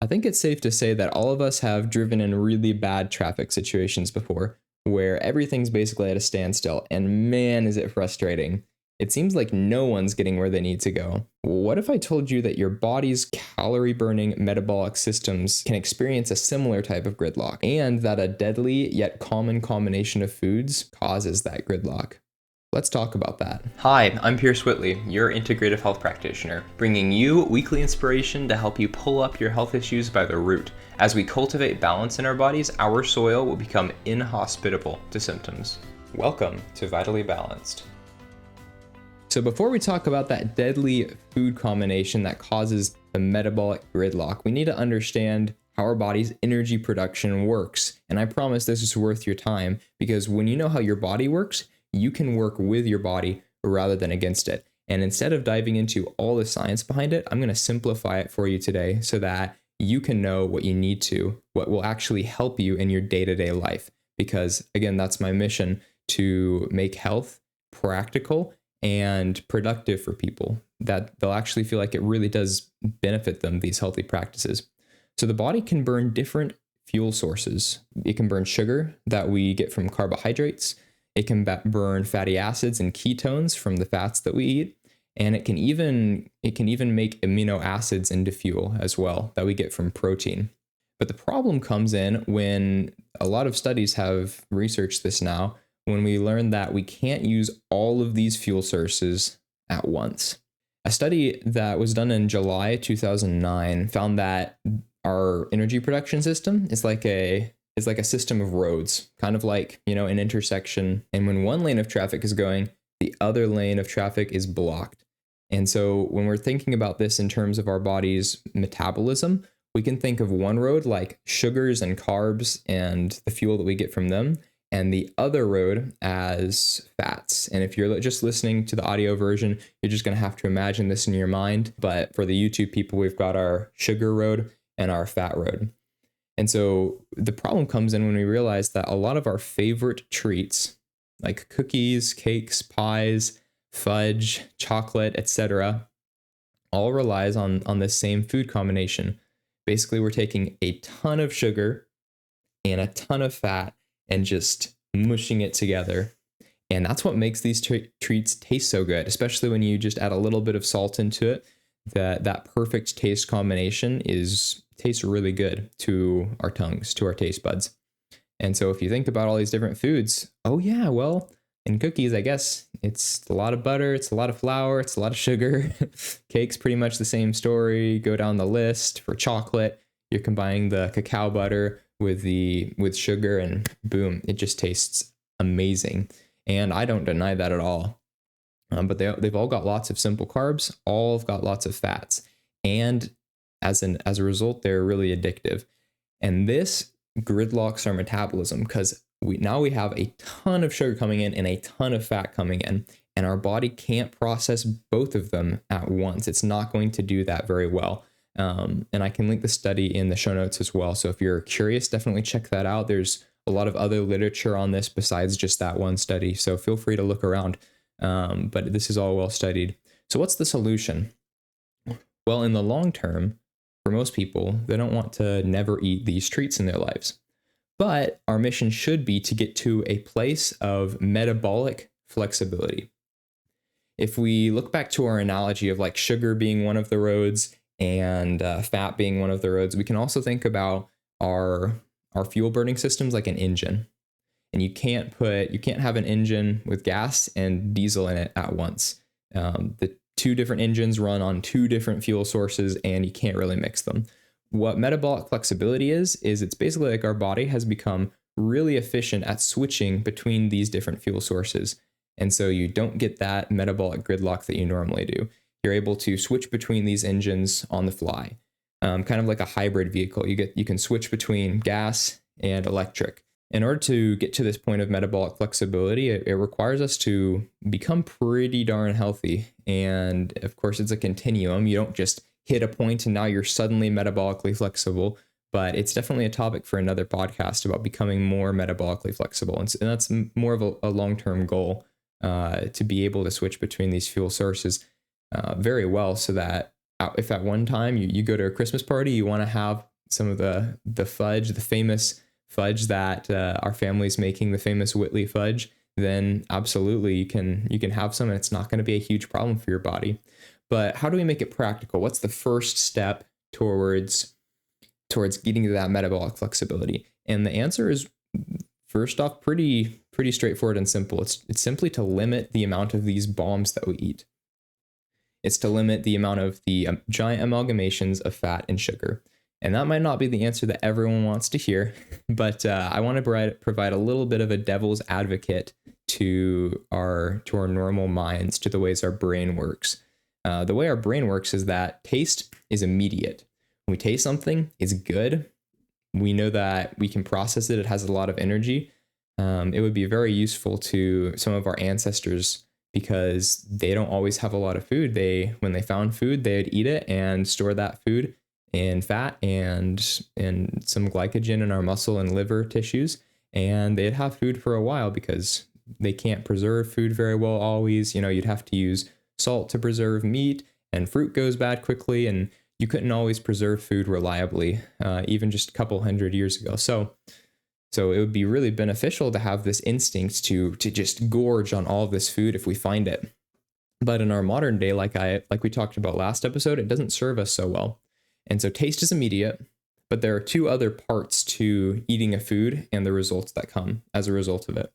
I think it's safe to say that all of us have driven in really bad traffic situations before, where everything's basically at a standstill, and man, is it frustrating. It seems like no one's getting where they need to go. What if I told you that your body's calorie burning metabolic systems can experience a similar type of gridlock, and that a deadly yet common combination of foods causes that gridlock? Let's talk about that. Hi, I'm Pierce Whitley, your integrative health practitioner, bringing you weekly inspiration to help you pull up your health issues by the root. As we cultivate balance in our bodies, our soil will become inhospitable to symptoms. Welcome to Vitally Balanced. So before we talk about that deadly food combination that causes the metabolic gridlock, we need to understand how our body's energy production works. And I promise this is worth your time, because when you know how your body works, you can work with your body rather than against it. And instead of diving into all the science behind it, I'm going to simplify it for you today so that you can know what you need to, what will actually help you in your day-to-day life. Because again, that's my mission, to make health practical and productive for people, that they'll actually feel like it really does benefit them, these healthy practices. So the body can burn different fuel sources. It can burn sugar that we get from carbohydrates. It can burn fatty acids and ketones from the fats that we eat, and it can even make amino acids into fuel as well that we get from protein. But the problem comes in when a lot of studies have researched this now, when we learn that we can't use all of these fuel sources at once. A study that was done in July 2009 found that our energy production system is like a system of roads, kind of like, an intersection. And when one lane of traffic is going, the other lane of traffic is blocked. And so when we're thinking about this in terms of our body's metabolism, we can think of one road like sugars and carbs and the fuel that we get from them, and the other road as fats. And if you're just listening to the audio version, you're just going to have to imagine this in your mind. But for the YouTube people, we've got our sugar road and our fat road. And so the problem comes in when we realize that a lot of our favorite treats, like cookies, cakes, pies, fudge, chocolate, etc., all relies on this same food combination. Basically, we're taking a ton of sugar and a ton of fat and just mushing it together. And that's what makes these treats taste so good, especially when you just add a little bit of salt into it. That perfect taste combination tastes really good to our tongues, to our taste buds. And so if you think about all these different foods, oh yeah, well, in cookies, I guess it's a lot of butter, it's a lot of flour, it's a lot of sugar. Cake's pretty much the same story. Go down the list. For chocolate, you're combining the cacao butter with sugar, and boom, it just tastes amazing. And I don't deny that at all. But they've all got lots of simple carbs, all have got lots of fats. And as a result, they're really addictive. And this gridlocks our metabolism, because we have a ton of sugar coming in and a ton of fat coming in, and our body can't process both of them at once. It's not going to do that very well. And I can link the study in the show notes as well. So if you're curious, definitely check that out. There's a lot of other literature on this besides just that one study. So feel free to look around. But this is all well studied. So what's the solution? Well, in the long term, for most people, they don't want to never eat these treats in their lives. But our mission should be to get to a place of metabolic flexibility. If we look back to our analogy of like sugar being one of the roads and fat being one of the roads, we can also think about our fuel burning systems like an engine. And you can't have an engine with gas and diesel in it at once. The two different engines run on two different fuel sources, and you can't really mix them. What metabolic flexibility is it's basically like our body has become really efficient at switching between these different fuel sources. And so you don't get that metabolic gridlock that you normally do. You're able to switch between these engines on the fly, kind of like a hybrid vehicle. You can switch between gas and electric. In order to get to this point of metabolic flexibility, it requires us to become pretty darn healthy. And of course, it's a continuum. You don't just hit a point and now you're suddenly metabolically flexible, but it's definitely a topic for another podcast about becoming more metabolically flexible. And that's more of a long-term goal, to be able to switch between these fuel sources very well, so that if at one time you go to a Christmas party, you want to have some of the fudge, the famous fudge that our family's making, the famous Whitley fudge, then absolutely you can have some, and it's not going to be a huge problem for your body. But how do we make it practical? What's the first step towards getting to that metabolic flexibility? And the answer is, first off, pretty straightforward and simple. It's simply to limit the amount of these bombs that we eat. It's to limit the amount of the giant amalgamations of fat and sugar. And that might not be the answer that everyone wants to hear, but I want to provide a little bit of a devil's advocate to our normal minds, to the ways our brain works. The way our brain works is that taste is immediate. When we taste something, it's good. We know that we can process it. It has a lot of energy. It would be very useful to some of our ancestors because they don't always have a lot of food. When they found food, they'd eat it and store that food in fat and some glycogen in our muscle and liver tissues. And they'd have food for a while because they can't preserve food very well always. You'd have to use salt to preserve meat, and fruit goes bad quickly, and you couldn't always preserve food reliably, even just a couple hundred years ago. So it would be really beneficial to have this instinct to just gorge on all of this food if we find it. But in our modern day, like we talked about last episode, it doesn't serve us so well. And so taste is immediate, but there are two other parts to eating a food and the results that come as a result of it.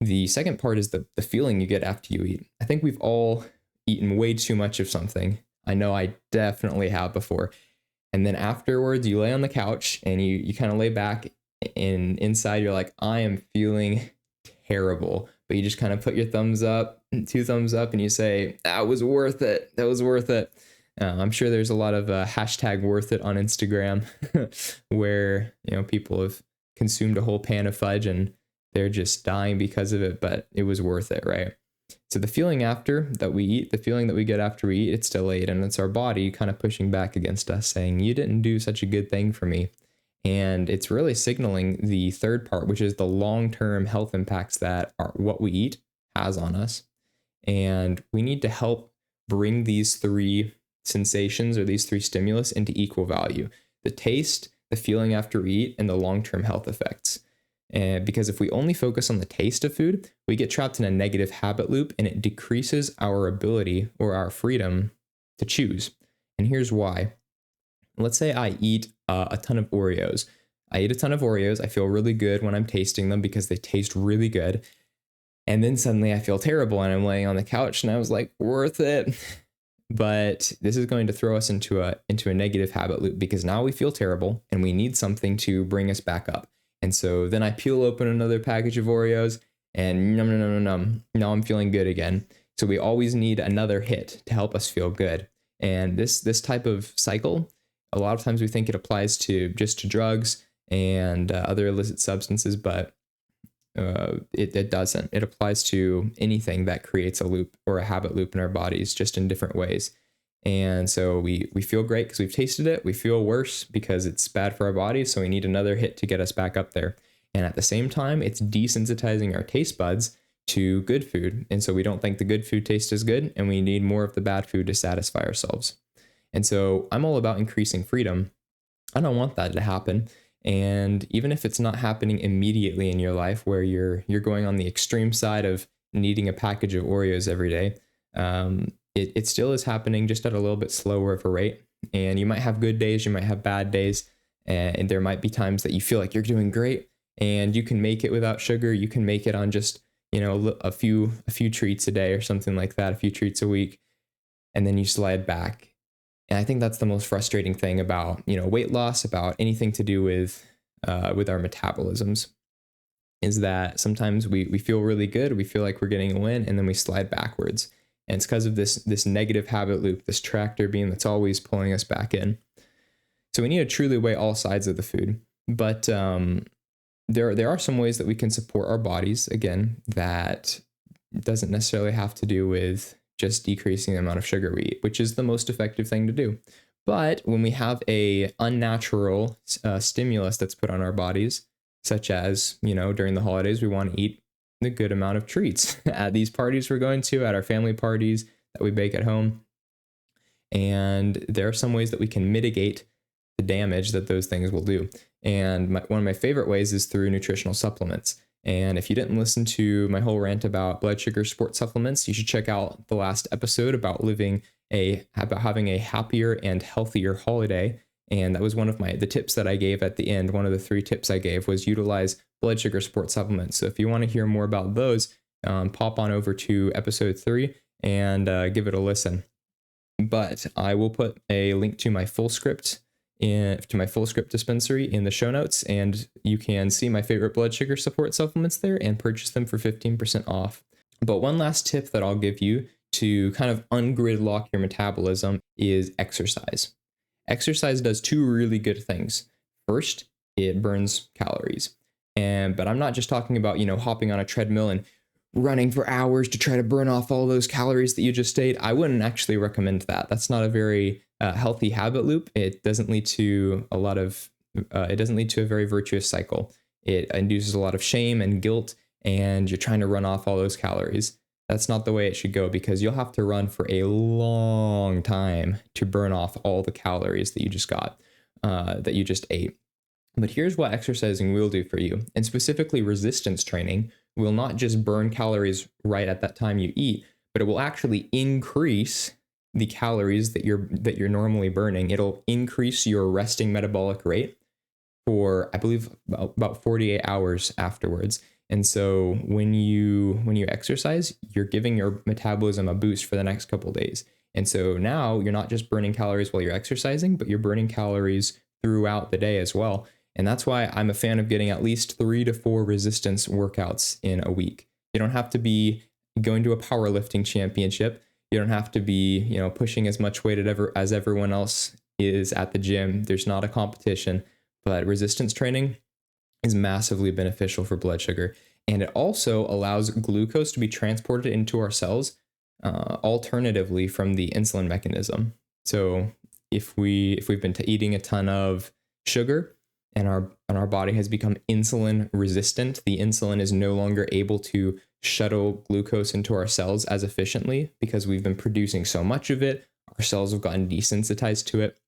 The second part is the feeling you get after you eat. I think we've all eaten way too much of something. I know I definitely have before. And then afterwards, you lay on the couch and you kind of lay back, and inside you're like, I am feeling terrible. But you just kind of put your thumbs up, 2 thumbs up, and you say, that was worth it. That was worth it. I'm sure there's a lot of hashtag worth it on Instagram where, people have consumed a whole pan of fudge and they're just dying because of it, but it was worth it, right? So the feeling after that we eat, the feeling that we get after we eat, it's delayed, and it's our body kind of pushing back against us saying, you didn't do such a good thing for me. And it's really signaling the third part, which is the long-term health impacts that what we eat has on us. And we need to help bring these 3 sensations or these 3 stimulus into equal value: the taste, the feeling after we eat, and the long-term health effects. And because if we only focus on the taste of food, we get trapped in a negative habit loop, and it decreases our ability or our freedom to choose. And here's why. Let's say I eat a ton of Oreos. I eat a ton of Oreos. I feel really good when I'm tasting them because they taste really good. And then suddenly I feel terrible and I'm laying on the couch and I was like, worth it. But this is going to throw us into a negative habit loop because now we feel terrible and we need something to bring us back up. And so then I peel open another package of Oreos and num. Now I'm feeling good again. So we always need another hit to help us feel good. And this type of cycle, a lot of times we think it applies to drugs and other illicit substances, but it doesn't. It applies to anything that creates a loop or a habit loop in our bodies, just in different ways. And so we feel great because we've tasted it. We feel worse because it's bad for our bodies. So we need another hit to get us back up there. And at the same time, it's desensitizing our taste buds to good food. And so we don't think the good food tastes as good, and we need more of the bad food to satisfy ourselves. And so I'm all about increasing freedom. I don't want that to happen. And even if it's not happening immediately in your life where you're going on the extreme side of needing a package of Oreos every day, it still is happening, just at a little bit slower of a rate. And you might have good days, you might have bad days, and there might be times that you feel like you're doing great and you can make it without sugar. You can make it on just, a few treats a day or something like that, a few treats a week, and then you slide back. And I think that's the most frustrating thing about, weight loss, about anything to do with our metabolisms, is that sometimes we feel really good, we feel like we're getting a win, and then we slide backwards. And it's because of this negative habit loop, this tractor beam that's always pulling us back in. So we need to truly weigh all sides of the food. But there are some ways that we can support our bodies, again, that doesn't necessarily have to do with just decreasing the amount of sugar we eat, which is the most effective thing to do. But when we have a unnatural stimulus that's put on our bodies, such as, during the holidays, we want to eat a good amount of treats at these parties we're going to, at our family parties that we bake at home. And there are some ways that we can mitigate the damage that those things will do. And one of my favorite ways is through nutritional supplements. And if you didn't listen to my whole rant about blood sugar support supplements, you should check out the last episode about having a happier and healthier holiday. And that was one of the tips that I gave at the end. One of the 3 tips I gave was utilize blood sugar support supplements. So if you want to hear more about those, pop on over to episode 3 and give it a listen. But I will put a link to my full script dispensary in the show notes, and you can see my favorite blood sugar support supplements there and purchase them for 15% off. But one last tip that I'll give you to kind of ungridlock your metabolism is exercise. Exercise does 2 really good things. First, it burns calories. But I'm not just talking about, hopping on a treadmill and running for hours to try to burn off all those calories that you just ate. I wouldn't actually recommend that. That's not a very healthy habit loop. It doesn't lead to a very virtuous cycle. It induces a lot of shame and guilt, and you're trying to run off all those calories. That's not the way it should go, because you'll have to run for a long time to burn off all the calories that you just ate. But here's what exercising will do for you, and specifically resistance training will not just burn calories right at that time you eat, but it will actually increase the calories that you're normally burning. It'll increase your resting metabolic rate for, I believe, about 48 hours afterwards. And so when you exercise, you're giving your metabolism a boost for the next couple of days. And so now you're not just burning calories while you're exercising, but you're burning calories throughout the day as well. And that's why I'm a fan of getting at least 3 to 4 resistance workouts in a week. You don't have to be going to a powerlifting championship. You don't have to be, pushing as much weight as everyone else is at the gym. There's not a competition, but resistance training is massively beneficial for blood sugar. And it also allows glucose to be transported into our cells alternatively from the insulin mechanism. So if we've been eating a ton of sugar, and our body has become insulin resistant, the insulin is no longer able to shuttle glucose into our cells as efficiently because we've been producing so much of it. Our cells have gotten desensitized to it.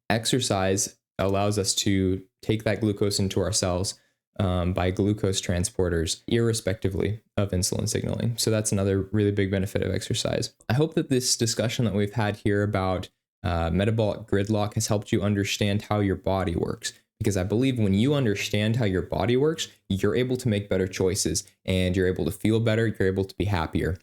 Exercise allows us to take that glucose into our cells by glucose transporters, irrespectively of insulin signaling. So that's another really big benefit of exercise. I hope that this discussion that we've had here about metabolic gridlock has helped you understand how your body works. Because I believe when you understand how your body works, you're able to make better choices and you're able to feel better, you're able to be happier.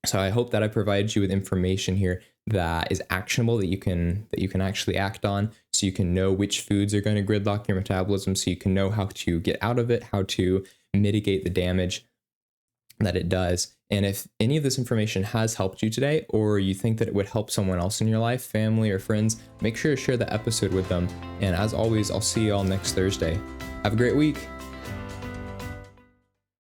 So I hope that I provided you with information here that is actionable, that you can actually act on, so you can know which foods are going to gridlock your metabolism, so you can know how to get out of it, how to mitigate the damage that it does. And if any of this information has helped you today, or you think that it would help someone else in your life, family or friends, make sure to share the episode with them. And as always, I'll see you all next Thursday. Have a great week.